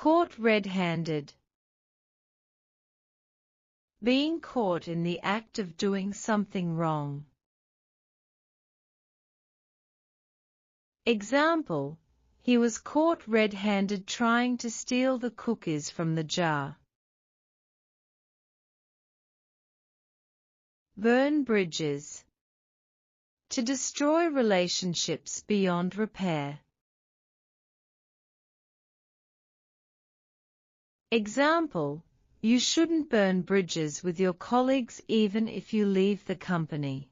Caught red-handed. Being caught in the act of doing something wrong. Example: he was caught red-handed trying to steal the cookies from the jar. Burn bridges. To destroy relationships beyond repair. Example: you shouldn't burn bridges with your colleagues even if you leave the company.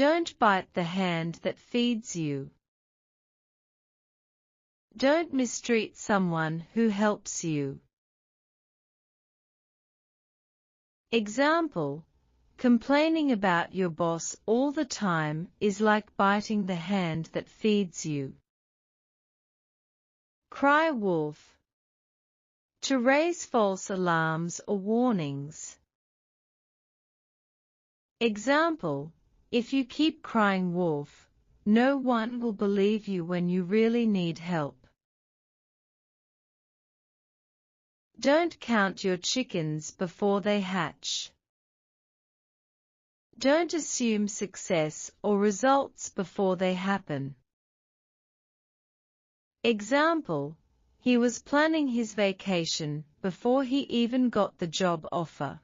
Don't bite the hand that feeds you. Don't mistreat someone who helps you. Example: complaining about your boss all the time is like biting the hand that feeds you. Cry wolf. To raise false alarms or warnings. Example: if you keep crying wolf, no one will believe you when you really need help. Don't count your chickens before they hatch. Don't assume success or results before they happen. Example: he was planning his vacation before he even got the job offer.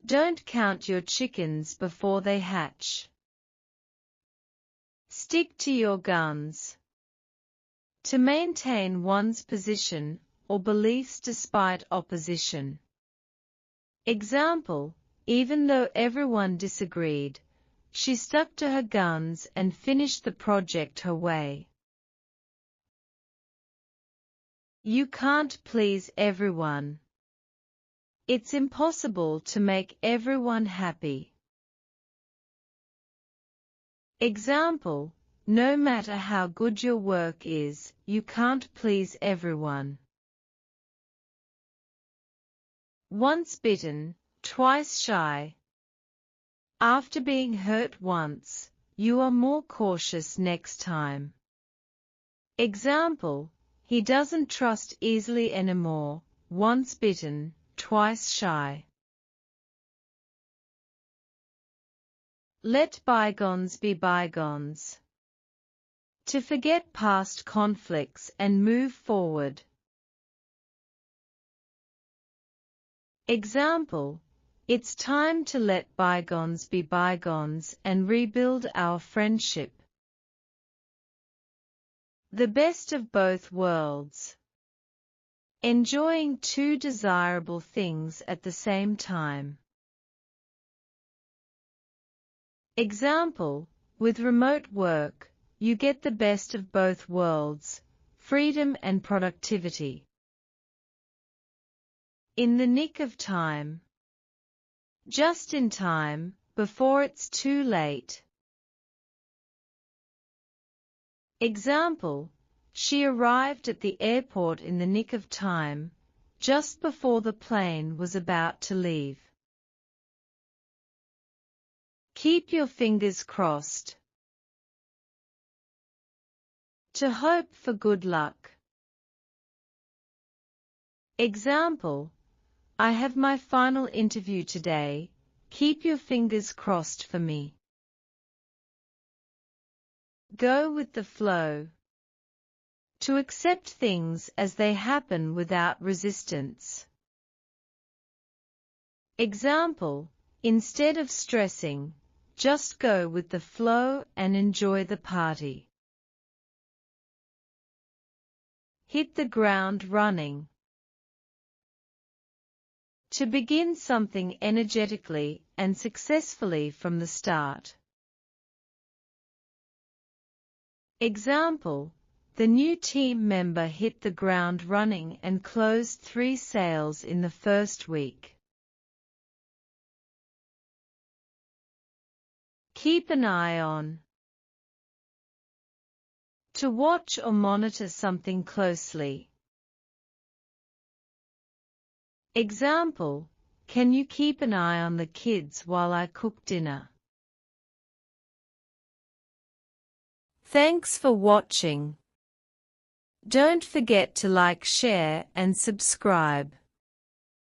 Don't count your chickens before they hatch. Stick to your guns. To maintain one's position or beliefs despite opposition. Example: even though everyone disagreed, she stuck to her guns and finished the project her way. You can't please everyone. It's impossible to make everyone happy. Example: no matter how good your work is, you can't please everyone. Once bitten, twice shy. After being hurt once, you are more cautious next time. Example: he doesn't trust easily anymore, once bitten, twice shy. Let bygones be bygones. To forget past conflicts and move forward. Example: it's time to let bygones be bygones and rebuild our friendship. The best of both worlds. Enjoying two desirable things at the same time. Example: with remote work, you get the best of both worlds, freedom and productivity. In the nick of time. Just in time, before it's too late. Example: she arrived at the airport in the nick of time, just before the plane was about to leave. Keep your fingers crossed. To hope for good luck. Example: I have my final interview today, keep your fingers crossed for me. Go with the flow. To accept things as they happen without resistance. Example: instead of stressing, just go with the flow and enjoy the party. Hit the ground running. To begin something energetically and successfully from the start. Example: the new team member hit the ground running and closed 3 sales in the first week. Keep an eye on. To watch or monitor something closely. Example: can you keep an eye on the kids while I cook dinner? Thanks for watching. Don't forget to like, share, and subscribe.